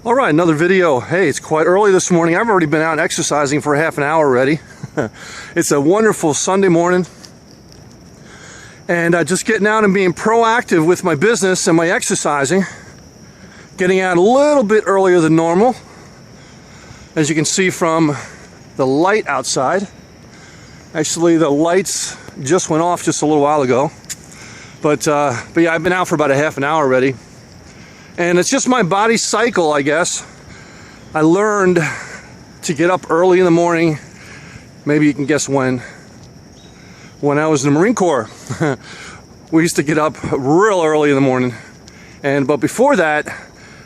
All right, another video. Hey, it's quite early this morning. I've already been out exercising for half an hour already. It's a wonderful Sunday morning. And just getting out and being proactive with my business and my exercising. Getting out a little bit earlier than normal. As you can see from the light outside. Actually, the lights just went off just a little while ago. But yeah, I've been out for about a half an hour already. And it's just my body cycle, I guess. I learned to get up early in the morning. Maybe you can guess when. When I was in the Marine Corps. We used to get up real early in the morning. But before that,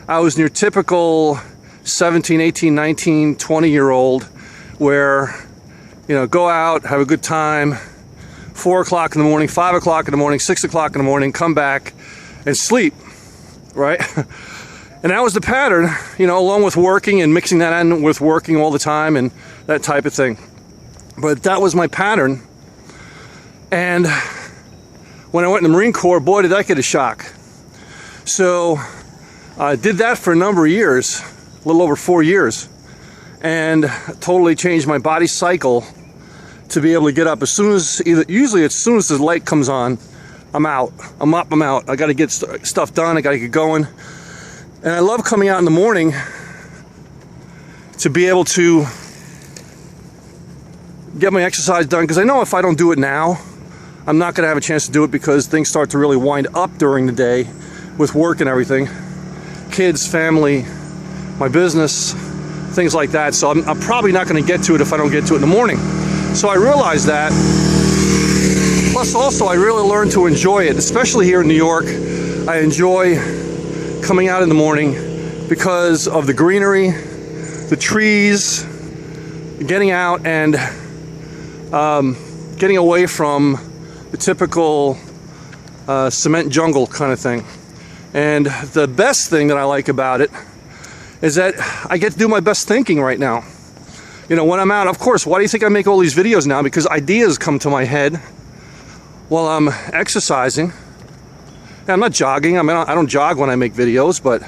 I was your typical 17, 18, 19, 20-year-old where, you know, go out, have a good time, 4 o'clock in the morning, 5 o'clock in the morning, 6 o'clock in the morning, come back and sleep. Right? And that was the pattern, you know, along with working and mixing that in with working all the time and that type of thing. But that was my pattern. And when I went in the Marine Corps, boy, did that get a shock. So I did that for a number of years, a little over 4 years, and totally changed my body cycle to be able to get up as soon as, usually as soon as the light comes on, I'm out. I'm up, I'm out. I got to get stuff done. I got to get going. And I love coming out in the morning to be able to get my exercise done. Because I know if I don't do it now, I'm not going to have a chance to do it because things start to really wind up during the day with work and everything. Kids, family, my business, things like that. So I'm probably not going to get to it if I don't get to it in the morning. So I realized that. Plus also I really learned to enjoy it, especially here in New York. I enjoy coming out in the morning because of the greenery, the trees, getting out and getting away from the typical cement jungle kind of thing. And the best thing that I like about it is that I get to do my best thinking right now. You know, when I'm out, of course, why do you think I make all these videos now? Because ideas come to my head while I'm exercising. And I'm not jogging. I mean, I don't jog when I make videos, but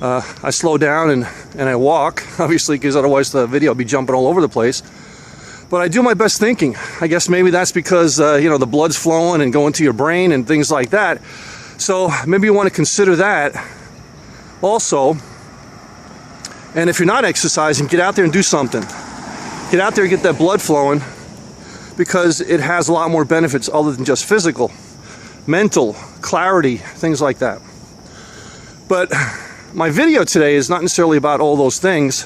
I slow down and I walk, obviously, because otherwise the video will be jumping all over the place. But I do my best thinking. I guess maybe that's because, you know, the blood's flowing and going to your brain and things like that. So maybe you want to consider that also. And if you're not exercising, get out there and do something. Get out there and get that blood flowing, because it has a lot more benefits other than just physical, mental, clarity, things like that. But my video today is not necessarily about all those things.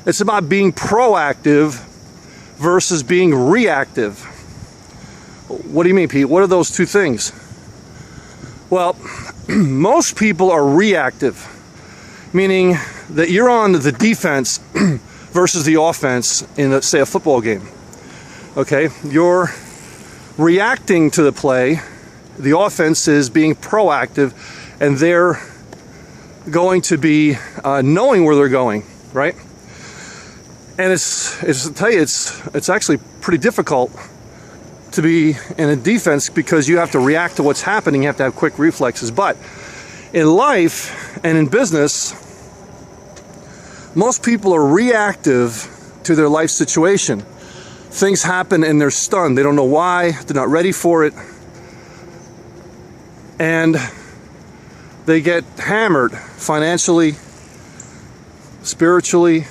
It's about being proactive versus being reactive. What do you mean, Pete? What are those two things? Well, most people are reactive, meaning that you're on the defense versus the offense in, say, a football game. Okay, you're reacting to the play. The offense is being proactive, and they're going to be knowing where they're going, right? And I tell you, it's actually pretty difficult to be in a defense because you have to react to what's happening. You have to have quick reflexes. But in life and in business, most people are reactive to their life situation. Things happen and they're stunned. They don't know why. They're not ready for it. And they get hammered financially, spiritually,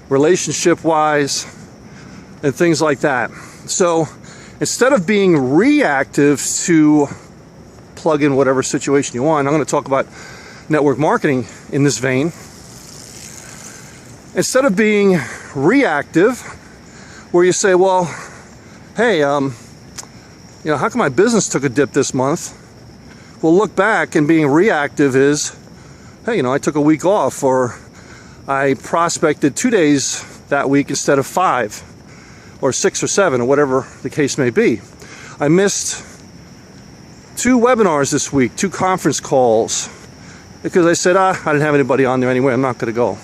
relationship-wise, and things like that. So instead of being reactive to plug in whatever situation you want, I'm going to talk about network marketing in this vein. Instead of being reactive, where you say, well, hey, you know, how come my business took a dip this month? Well, look back, and being reactive is, hey, you know, I took a week off, or I prospected 2 days that week instead of 5 or 6 or 7 or whatever the case may be. I missed 2 webinars this week, 2 conference calls, because I said, I didn't have anybody on there anyway, I'm not going to go.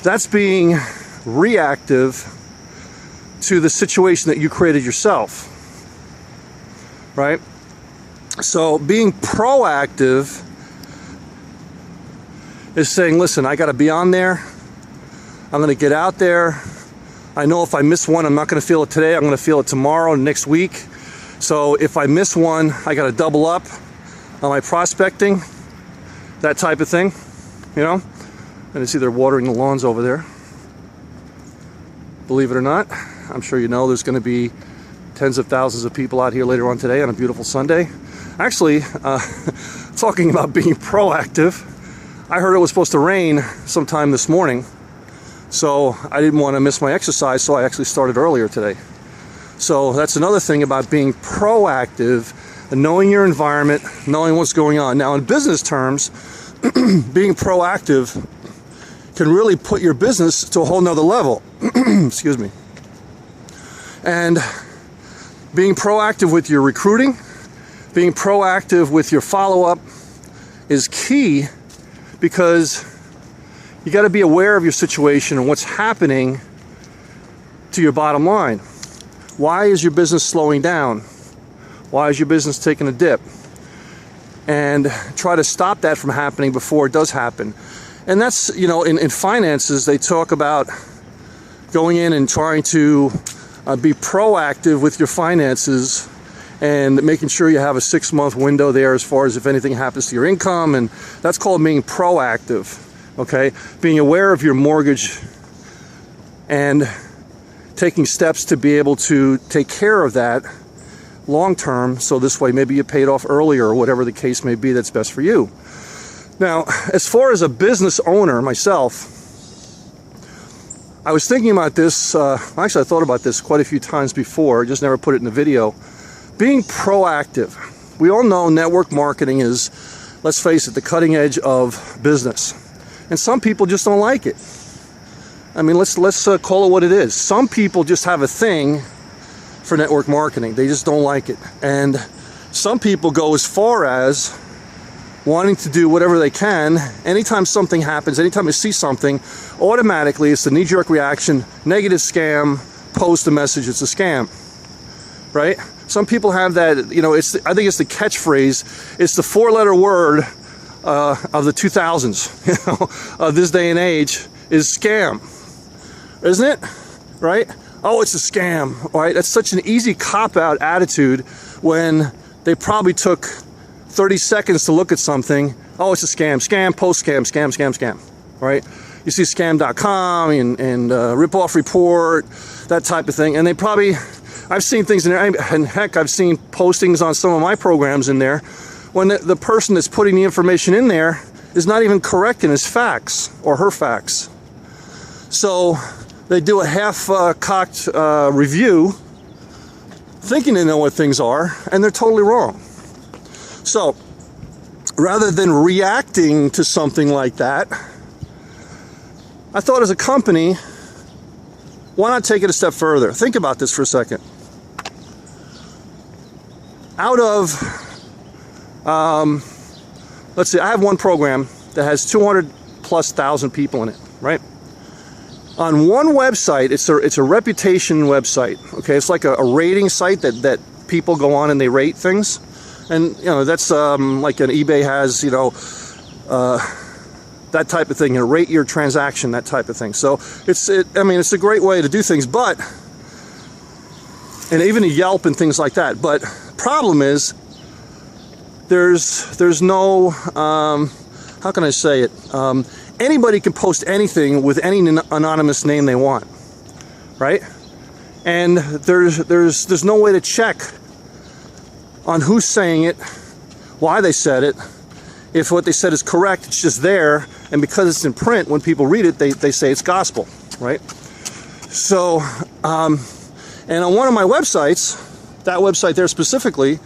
That's being reactive to the situation that you created yourself, right? So being proactive is saying, listen, I got to be on there. I'm going to get out there. I know if I miss one, I'm not going to feel it today. I'm going to feel it tomorrow, next week. So if I miss one, I got to double up on my prospecting, that type of thing, you know. And I see they're watering the lawns over there. Believe it or not, I'm sure you know there's going to be tens of thousands of people out here later on today on a beautiful Sunday. Actually, talking about being proactive, I heard it was supposed to rain sometime this morning, so I didn't want to miss my exercise, so I actually started earlier today. So that's another thing about being proactive and knowing your environment, knowing what's going on. Now, in business terms, being proactive can really put your business to a whole nother level. Excuse me. And being proactive with your recruiting, being proactive with your follow-up is key, because you got to be aware of your situation and what's happening to your bottom line. Why is your business slowing down? Why is your business taking a dip? And try to stop that from happening before it does happen. And that's, you know, in finances, they talk about going in and trying to be proactive with your finances and making sure you have a 6-month window there as far as if anything happens to your income. And that's called being proactive, okay? Being aware of your mortgage and taking steps to be able to take care of that long term, so this way maybe you pay it off earlier or whatever the case may be that's best for you. Now, as far as a business owner myself, I was thinking about this, actually I thought about this quite a few times before, just never put it in the video. Being proactive. We all know network marketing is, let's face it, the cutting edge of business. And some people just don't like it. I mean, let's call it what it is. Some people just have a thing for network marketing. They just don't like it. And some people go as far as wanting to do whatever they can. Anytime something happens, anytime you see something, automatically it's the knee-jerk reaction, negative scam, post a message, it's a scam, right? Some people have that, you know, I think it's the catchphrase, it's the 4-letter word of the 2000s, you know, of this day and age, is scam, isn't it? Right? Oh, it's a scam, right? That's such an easy cop-out attitude when they probably took 30 seconds to look at something. Oh, it's a scam, scam, post scam, scam, scam, scam, right? You see scam.com and rip-off report, that type of thing. And they probably, I've seen things in there, and heck, I've seen postings on some of my programs in there when the person that's putting the information in there is not even correct in his facts or her facts. So they do a half-cocked review, thinking they know what things are, and they're totally wrong. So, rather than reacting to something like that, I thought as a company, why not take it a step further? Think about this for a second. Out of, let's see, I have one program that has 200,000+ people in it, right? On one website, it's a reputation website, okay? It's like a rating site that people go on and they rate things. And, you know, that's like an eBay has, you know, that type of thing, you know, rate your transaction, that type of thing. So I mean, it's a great way to do things, but, and even a Yelp and things like that. But problem is, there's no, how can I say it? Anybody can post anything with any anonymous name they want, right? And there's no way to check on who's saying it, why they said it. If what they said is correct, it's just there, and because it's in print, when people read it, they say it's gospel, right? So, and on one of my websites, that website there specifically,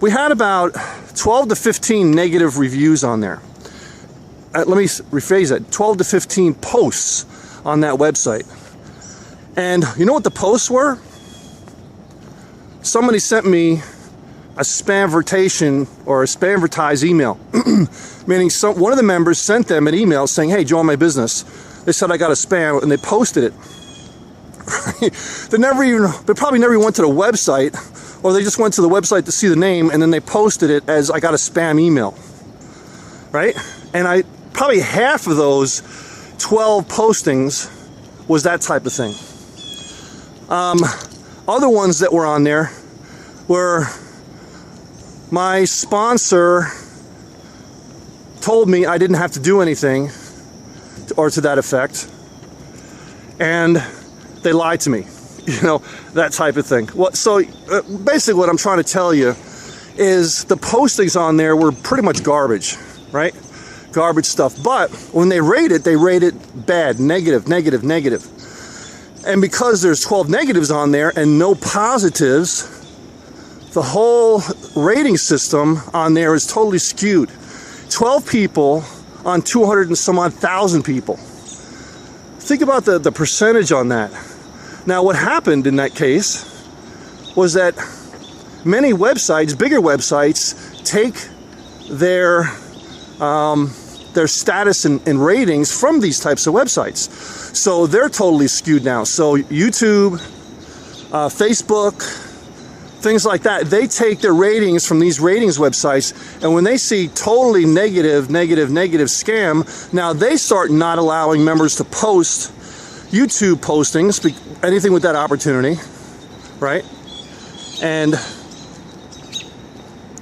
we had about 12 to 15 negative reviews on there. Let me rephrase that, 12 to 15 posts on that website. And you know what the posts were? Somebody sent me a spamvertation or a spamvertise email, meaning one of the members sent them an email saying, hey, join my business. They said I got a spam, and they posted it. They probably never even went to the website, or they just went to the website to see the name, and then they posted it as I got a spam email, right? And probably half of those 12 postings was that type of thing. Other ones that were on there were my sponsor told me I didn't have to do anything, or to that effect, and they lied to me, you know, that type of thing. So basically what I'm trying to tell you is the postings on there were pretty much garbage, right? Garbage stuff. But when they rate it bad, negative. And because there's 12 negatives on there and no positives, the whole rating system on there is totally skewed. 12 people on 200 and some odd thousand people. Think about the percentage on that. Now what happened in that case was that many websites, bigger websites, take their status and ratings from these types of websites. So they're totally skewed now. So YouTube, Facebook, things like that, they take their ratings from these ratings websites, and when they see totally negative scam, now they start not allowing members to post YouTube postings, anything with that opportunity, right? And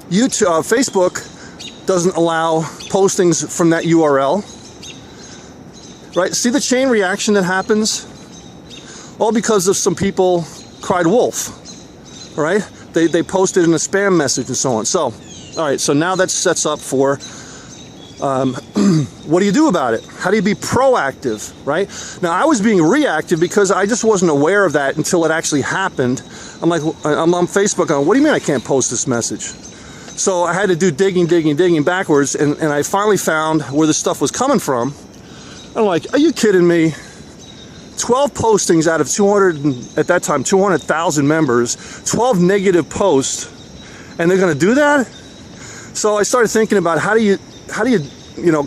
YouTube, Facebook doesn't allow postings from that URL, right? See the chain reaction that happens? All because of some people cried wolf, right? They posted in a spam message and so on. So, all right, so now that sets up for what do you do about it? How do you be proactive, right? Now, I was being reactive because I just wasn't aware of that until it actually happened. I'm like, I'm on Facebook going, what do you mean I can't post this message? So I had to do digging backwards, and I finally found where the stuff was coming from. I'm like, are you kidding me? 12 postings out of 200, at that time, 200,000 members, 12 negative posts, and they're going to do that? So I started thinking about how do you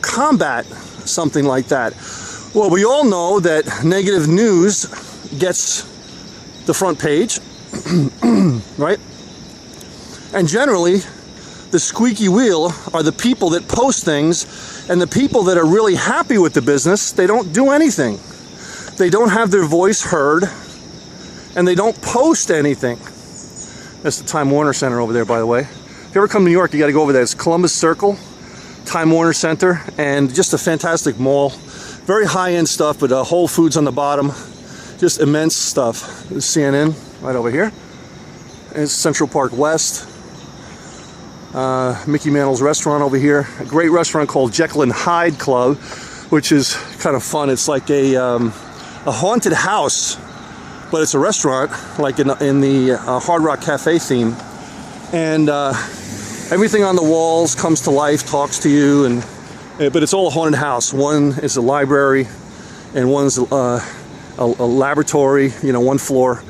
combat something like that? Well, we all know that negative news gets the front page, right? And generally, the squeaky wheel are the people that post things, and the people that are really happy with the business, they don't do anything. They don't have their voice heard, and they don't post anything. That's the Time Warner Center over there, by the way. If you ever come to New York, you got to go over there. It's Columbus Circle, Time Warner Center, and just a fantastic mall. Very high-end stuff, but Whole Foods on the bottom. Just immense stuff. There's CNN right over here. And it's Central Park West. Mickey Mantle's restaurant over here. A great restaurant called Jekyll and Hyde Club, which is kind of fun. It's like a haunted house, but it's a restaurant, like in the Hard Rock Cafe theme. And everything on the walls comes to life, talks to you, but it's all a haunted house. One is a library, and one's a laboratory, one floor.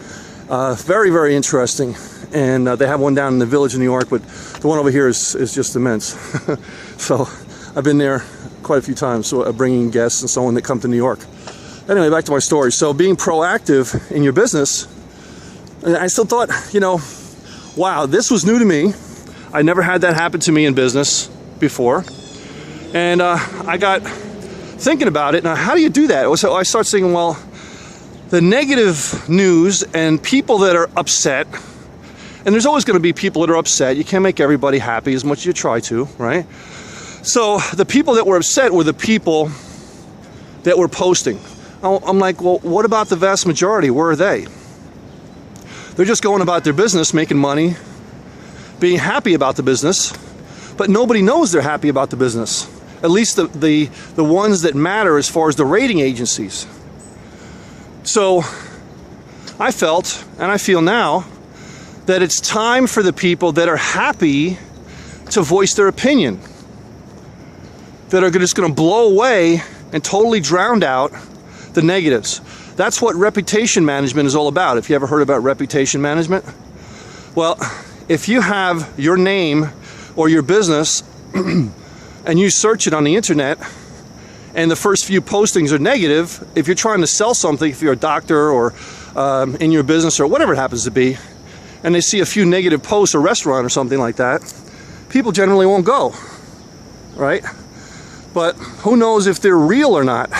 Very, very interesting. And they have one down in the Village of New York, but the one over here is just immense. So I've been there quite a few times, so bringing guests and so on that come to New York. Anyway, back to my story. So being proactive in your business, and I still thought, wow, this was new to me. I never had that happen to me in business before. And I got thinking about it. Now, how do you do that? So I started thinking, well, the negative news and people that are upset, and there's always going to be people that are upset. You can't make everybody happy as much as you try to, right? So the people that were upset were the people that were posting. I'm like, well, what about the vast majority? Where are they? They're just going about their business, making money, being happy about the business, but nobody knows they're happy about the business. At least the ones that matter as far as the rating agencies. So I felt, and I feel now, that it's time for the people that are happy to voice their opinion, that are just going to blow away and totally drown out the negatives. That's what reputation management is all about. If you ever heard about reputation management, well, if you have your name or your business and you search it on the internet and the first few postings are negative, if you're trying to sell something, if you're a doctor or in your business or whatever it happens to be, and they see a few negative posts, a restaurant or something like that, people generally won't go, right? but who knows if they're real or not.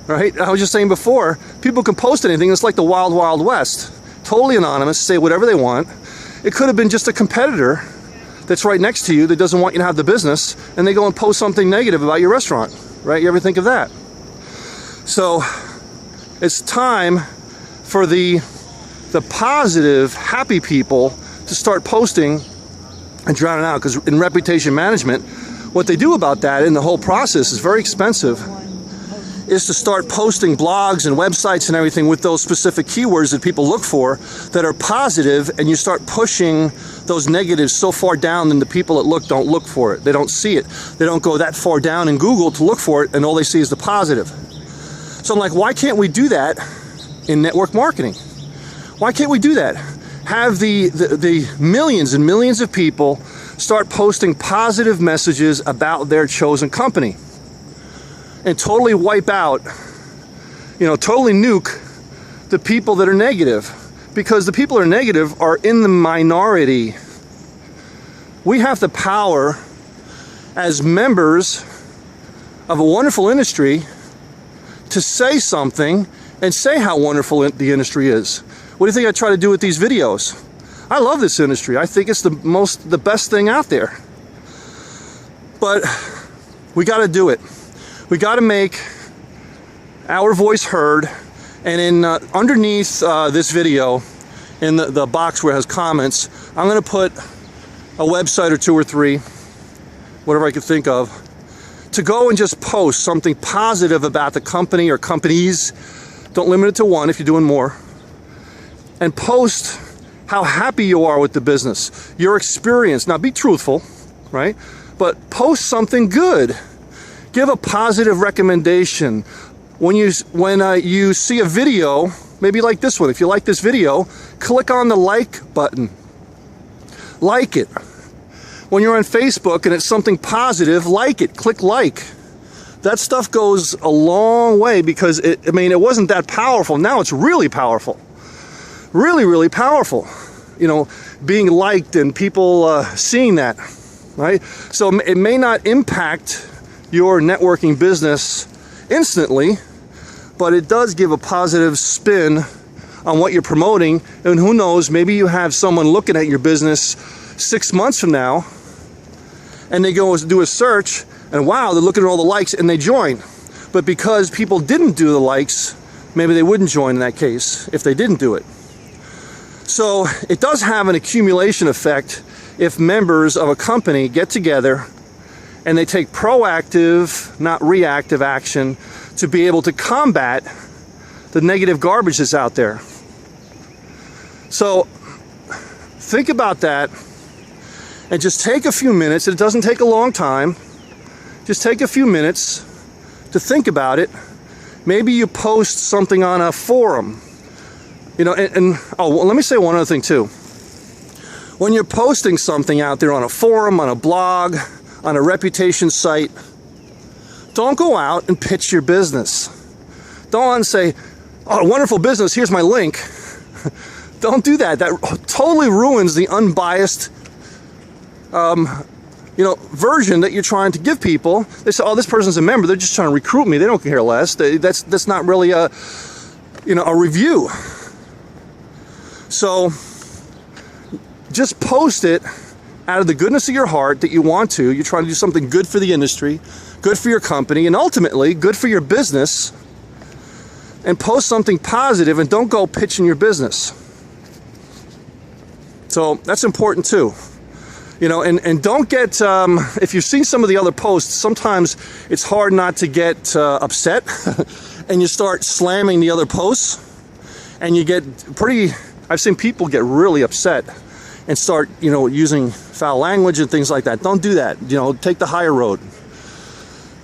Right? I was just saying before, people can post anything. It's like the wild, wild west. Totally anonymous, say whatever they want. It could have been just a competitor that's right next to you that doesn't want you to have the business, and they go and post something negative about your restaurant, right? You ever think of that? So it's time for the positive, happy people to start posting and drowning out, because in reputation management, what they do about that in the whole process is very expensive, is to start posting blogs and websites and everything with those specific keywords that people look for that are positive, and you start pushing those negatives so far down that the people that don't look for it. They don't see it. They don't go that far down in Google to look for it, and all they see is the positive. So I'm like, why can't we do that in network marketing? Why can't we do that? Have the millions and millions of people start posting positive messages about their chosen company, and totally wipe out, totally nuke the people that are negative, because the people that are negative are in the minority. We have the power as members of a wonderful industry to say something and say how wonderful the industry is. What do you think I try to do with these videos? I love this industry. I think it's the best thing out there. But we got to do it. We got to make our voice heard. And in underneath this video, in the box where it has comments, I'm going to put a website or 2 or 3, whatever I can think of, to go and just post something positive about the company or companies. Don't limit it to one if you're doing more. And post how happy you are with the business, your experience. Now be truthful, right? But post something good. Give a positive recommendation. When you see a video, maybe like this one, if you like this video, click on the like button. Like it. When you're on Facebook and it's something positive, like it. Click like. That stuff goes a long way, because it wasn't that powerful. Now it's really powerful. Really, really powerful. Being liked and people seeing that, right? So it may not impact your networking business instantly, but it does give a positive spin on what you're promoting. And who knows, maybe you have someone looking at your business 6 months from now, and they go do a search, and wow, they're looking at all the likes, and they join. But because people didn't do the likes, maybe they wouldn't join in that case if they didn't do it. So it does have an accumulation effect if members of a company get together and they take proactive, not reactive action to be able to combat the negative garbage that's out there. So think about that, and just take a few minutes. It doesn't take a long time. Just take a few minutes to think about it. Maybe you post something on a forum. Let me say one other thing too. When you're posting something out there on a forum, on a blog, on a reputation site, don't go out and pitch your business. Don't say, oh, wonderful business, here's my link. Don't do that. That totally ruins the unbiased version that you're trying to give people. They say, oh, this person's a member, they're just trying to recruit me, they don't care less. That's not really a review. So just post it out of the goodness of your heart that you want to. You're trying to do something good for the industry, good for your company, and ultimately good for your business. And post something positive, and don't go pitching your business. So that's important too. And don't get, if you've seen some of the other posts, sometimes it's hard not to get upset and you start slamming the other posts, and you get I've seen people get really upset and start, using foul language and things like that. Don't do that. Take the higher road.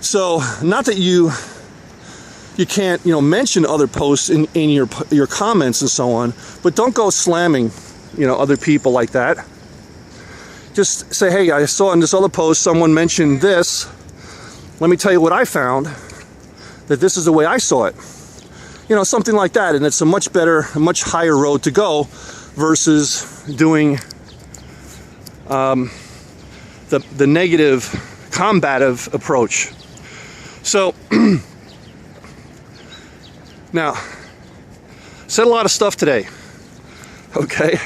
So, not that you can't, mention other posts in your comments and so on, but don't go slamming, other people like that. Just say, hey, I saw in this other post someone mentioned this. Let me tell you what I found, that this is the way I saw it. Something like that, and it's a much better, a much higher road to go versus doing the negative combative approach. So now, said a lot of stuff today. Okay,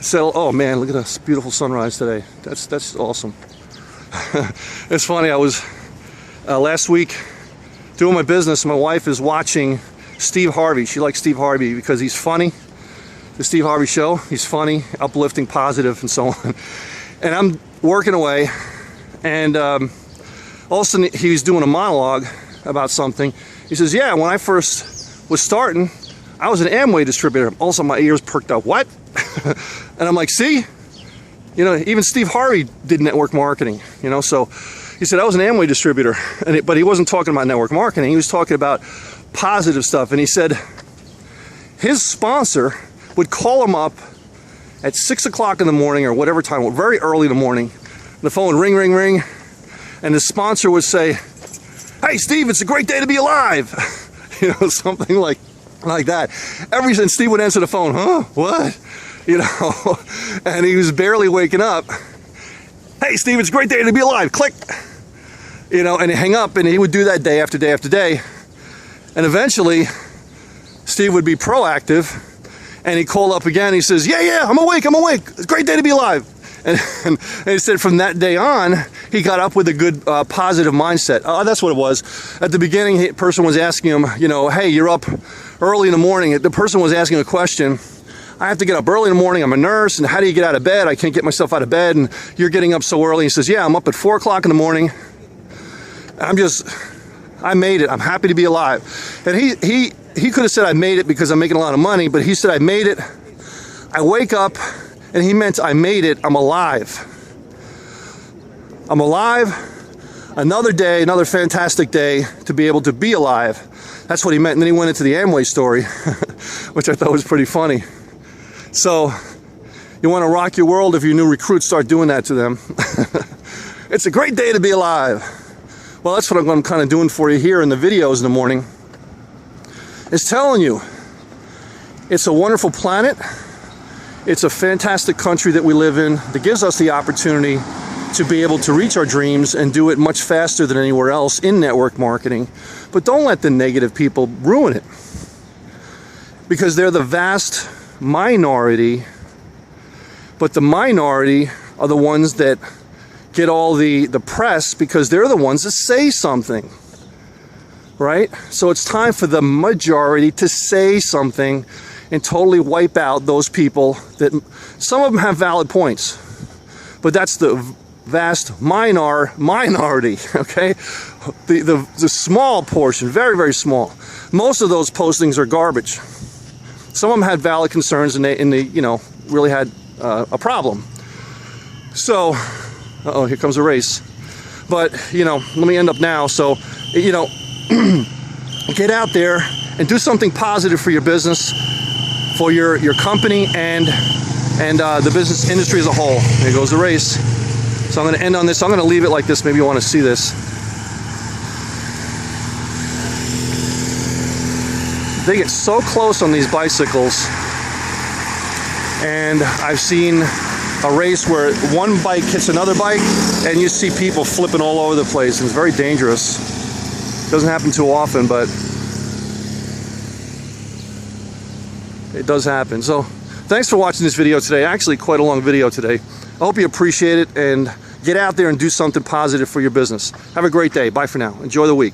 so oh man, look at this beautiful sunrise today. That's awesome. It's funny. I was last week doing my business. My wife is watching Steve Harvey. She likes Steve Harvey because he's funny. The Steve Harvey Show. He's funny, uplifting, positive, and so on. And I'm working away, and all of a sudden he was doing a monologue about something. He says, "Yeah, when I first was starting, I was an Amway distributor." All of a sudden my ears perked up. What? And I'm like, see? You know, even Steve Harvey did network marketing, you know, so he said, I was an Amway distributor, but he wasn't talking about network marketing. He was talking about positive stuff. And he said his sponsor would call him up at 6 o'clock in the morning or whatever time, very early in the morning. The phone would ring, ring, ring. And the sponsor would say, "Hey, Steve, it's a great day to be alive." You know, something like that. And Steve would answer the phone, "Huh? What?" You know, and he was barely waking up. "Hey, Steve, it's a great day to be alive." Click. You know, and he'd hang up, and he would do that day after day after day. And eventually, Steve would be proactive, and he'd call up again. He says, yeah, I'm awake. It's a great day to be alive. And he said from that day on, he got up with a good positive mindset. That's what it was. At the beginning, the person was asking him, you know, "Hey, you're up early in the morning." The person was asking a question. "I have to get up early in the morning. I'm a nurse. And how do you get out of bed? I can't get myself out of bed. And you're getting up so early." He says, "Yeah, I'm up at 4 o'clock in the morning. I made it. I'm happy to be alive." And he could have said, "I made it because I'm making a lot of money." But he said, "I made it. I wake up." And he meant, I made it. I'm alive. I'm alive. Another day, another fantastic day to be able to be alive. That's what he meant. And then he went into the Amway story, which I thought was pretty funny. So, you want to rock your world? If your new recruits, start doing that to them. It's a great day to be alive. Well, that's what I'm kind of doing for you here in the videos in the morning. It's telling you, it's a wonderful planet. It's a fantastic country that we live in that gives us the opportunity to be able to reach our dreams and do it much faster than anywhere else in network marketing. But don't let the negative people ruin it, because they're the vast minority, but the minority are the ones that get all the press because they're the ones that say something, right? So it's time for the majority to say something and totally wipe out those people that, some of them have valid points, but that's the vast minority, okay? The small portion, very, very small. Most of those postings are garbage. Some of them had valid concerns and they you know, really had a problem. So, uh-oh, here comes a race. But, you know, let me end up now. So, you know, get out there and do something positive for your business, for your company, and the business industry as a whole. There goes the race. So I'm going to end on this. I'm going to leave it like this. Maybe you want to see this. They get so close on these bicycles, and I've seen a race where one bike hits another bike, and you see people flipping all over the place. It's very dangerous. Doesn't happen too often, but it does happen. So thanks for watching this video today. Actually, quite a long video today. I hope you appreciate it, and get out there and do something positive for your business. Have a great day. Bye for now. Enjoy the week.